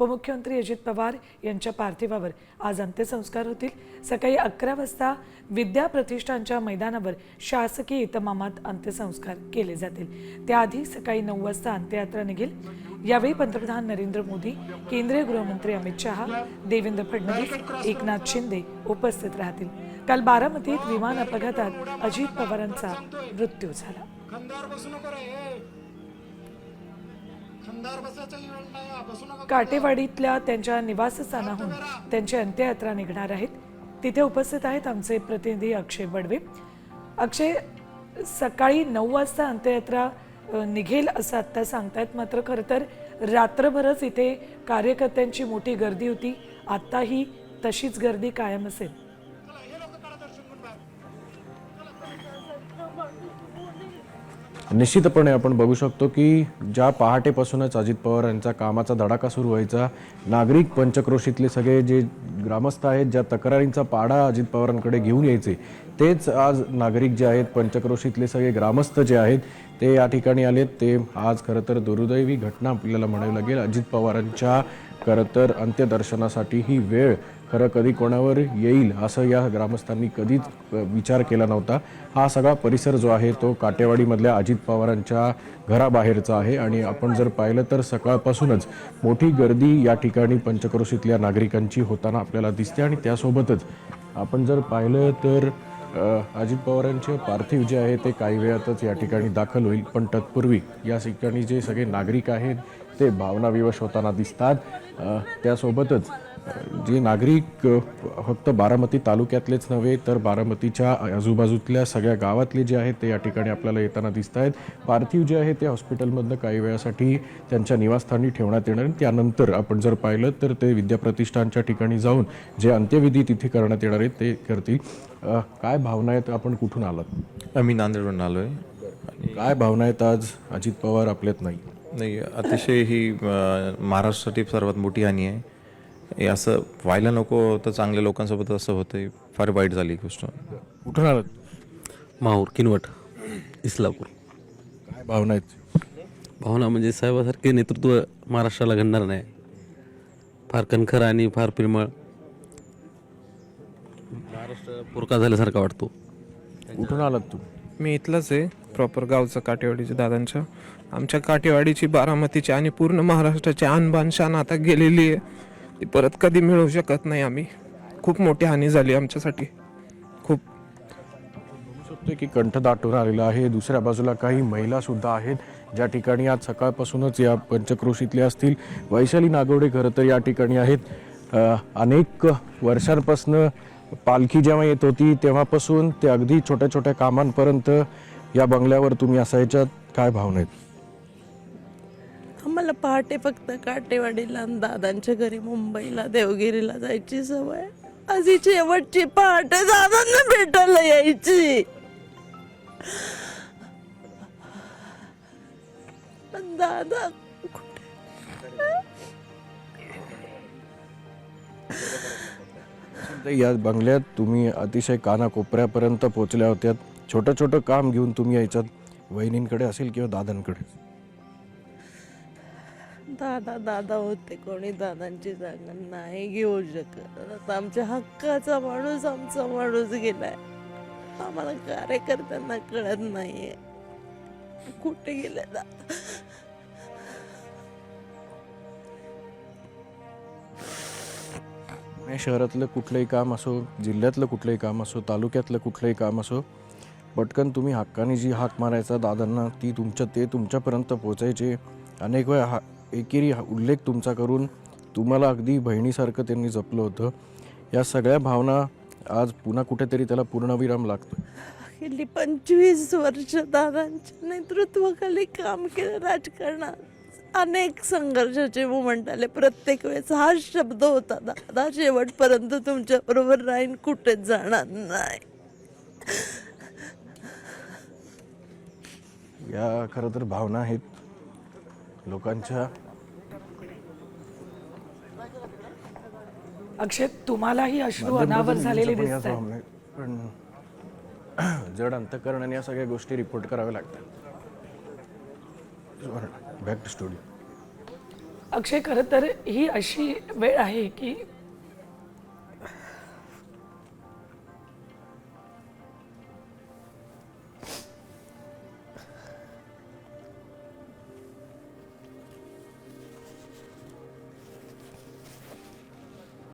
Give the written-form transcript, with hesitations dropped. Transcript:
उपमुख्यमंत्री अजित पवार यांच्या पार्थिवावर आज अंत्यसंस्कार होतील। सकाळी 11 वाजता विद्या प्रतिष्ठानच्या मैदानावर शासकीय इतमामात अंत्यसंस्कार केले जातील। त्याआधी सकाळी 9 वाजता अंत्ययात्रा निघेल। यावेळी पंतप्रधान नरेंद्र मोदी, केंद्रीय गृहमंत्री अमित शहा, देवेंद्र फडणवीस, एकनाथ शिंदे उपस्थित राहतील। काल बारामतीत विमान अपघातात अजित पवारांचा मृत्यू झाला। काटेवाडीतल्या त्यांच्या निवासस्थानाहून त्यांची अंत्ययात्रा निघणार आहेत। तिथे उपस्थित आहेत आमचे प्रतिनिधी अक्षय बडवे। अक्षय, सकाळी 9 वाजता अंत्ययात्रा निघेल असं आत्ता सांगतायत, मात्र खरं तर रात्रभरच इथे कार्यकर्त्यांची मोठी गर्दी होती। आत्ताही तशीच गर्दी कायम असेल? निश्चितपणे आपण बघू शकतो की ज्या पहाटेपासूनच अजित पवार यांचा कामाचा धडाका सुरू व्हायचा, नागरिक पंचक्रोशीतले सगळे जे ग्रामस्थ आहेत, ज्या तक्रारींचा पाढा अजित पवारांकडे घेऊन यायचे, तेच आज नागरिक जे आहेत, पंचक्रोशीतले सगळे ग्रामस्थ जे आहेत ते या ठिकाणी आलेत। ते आज खरं तर दुर्दैवी घटना आपल्याला म्हणावी लागेल। अजित पवारांच्या खरं तर अंत्यदर्शनासाठी ही वेळ खरं कधी कोणावर येईल असं या ग्रामस्थांनी कधीच विचार केला नव्हता। हा सगळा परिसर जो आहे तो काटेवाडीमधल्या अजित पवारांच्या घराबाहेरचा आहे आणि आपण जर पाहिलं तर सकाळपासूनच मोठी गर्दी या ठिकाणी पंचक्रोशीतल्या नागरिकांची होताना आपल्याला दिसते। आणि त्यासोबतच आपण जर पाहिलं तर अजित पवारांचे पार्थिव जे आहे ते काही वेळातच या ठिकाणी दाखल होईल, पण तत्पूर्वी या ठिकाणी जे सगळे नागरिक आहेत ते भावनाविवश होताना दिसतात। त्यासोबतच जे नागरिक फक्त बारामती तालुक्यातलेच नव्हे तर बारामतीच्या आजूबाजूतल्या सगळ्या गावातले जे आहेत ते या ठिकाणी आपल्याला येताना दिसत आहेत। पार्थिव जे आहे ते हॉस्पिटलमधनं काही वेळासाठी त्यांच्या निवासस्थानी ठेवण्यात येणार आहे। त्यानंतर आपण जर पाहिलं तर ते विद्या प्रतिष्ठानच्या ठिकाणी जाऊन जे अंत्यविधी तिथे करण्यात येणार आहेत ते करतील। काय भावना आहेत? आपण कुठून आलात? आम्ही नांदेडवरून आलो आहे। काय भावना आहेत आज अजित पवार आपल्यात नाही? अतिशय ही महाराष्ट्रासाठी सर्वात मोठी हानी आहे। हे असं व्हायला नको तर चांगल्या लोकांसोबत असं होतंय, फार वाईट झाली गोष्ट। कुठून आलात? माहूर, किनवट, इस्लापूर। काय भावना आहेत? भावना म्हणजे साहेबासारखे नेतृत्व महाराष्ट्राला घडणार नाही। फार कणखर आणि फार प्रेमळ, महाराष्ट्र पुरका झाल्यासारखा वाटतो। कुठून आलात तू? मी इथलंच आहे, प्रॉपर गावचं, काटेवाडीच्या दादांच्या। आमच्या काटेवाडीची, बारामतीची आणि पूर्ण महाराष्ट्राची आणबान शान आता गेलेली आहे, ती परत कधी मिळवू शकत नाही आम्ही। खूप मोठी हानी झाली आमच्यासाठी, खूप। बघू शकतो की कंठ दाटून आलेला आहे। दुसऱ्या बाजूला काही महिला सुद्धा आहेत ज्या ठिकाणी आज सकाळपासूनच या पंचक्रोशीतल्या असतील। वैशाली नागवडे खरं तर या ठिकाणी आहेत। अनेक वर्षांपासून पालखी जेव्हा येत होती तेव्हापासून ते अगदी छोट्या छोट्या कामांपर्यंत या बंगल्यावर तुम्ही असायच्यात। काय भावना आहेत? आम्हाला पहाटे फक्त काटेवाडीला दादांच्या घरी मुंबईला देवगिरीला जायची सवय। आज ही शेवटची पहाटे दादांना भेटायला यायची। दादा या बंगल्यात तुम्ही अतिशय कानाकोपऱ्यापर्यंत पोहोचल्या होत्यात। छोटं छोटं काम घेऊन तुम्ही यायच्यात वहिनींकडे असेल किंवा दादांकडे। दादा दादा होते, कोणी दादांची जागा नाही घेऊ शकत। आता आमच्या हक्काचा माणूस आमचा माणूस गेलाय, आम्हाला कार्यकर्त्यांना कळत नाहीये कुठे गेले दादा। पुणे शहरातलं कुठलंही काम असो, जिल्ह्यातलं कुठलंही काम असो, तालुक्यातलं कुठलंही काम असो, पटकन तुम्ही हक्काने जी हाक मारायचा दादांना, ती तुमच्यापर्यंत पोचायचे। अनेक वेळा एकेरी उल्लेख तुमचा करून तुम्हाला अगदी बहिणीसारखं त्यांनी जपलं होतं। या सगळ्या भावना आज पुन्हा कुठेतरी त्याला पूर्णविराम लागतो। गेली 25 वर्ष दादांच्या नेतृत्वाखाली काम केलं राजकारणात। अनेक संघर्षाचे मोमेंट आले, प्रत्येक वेळेस हा शब्द होता, दादा शेवटपर्यंत तुमच्या बरोबर राहीन, कुठेच जाणार नाही। या खरं तर भावना आहेत लोकांच्या। अक्षय, तुम्हालाही अश्रू अनावर झालेले दिसत आहेत, पण जड अंतकरणाने या सगळ्या गोष्टी रिपोर्ट कराव्या लागतात। Back to studio. अक्षय, खरं तर ही अशी वेळ आहे की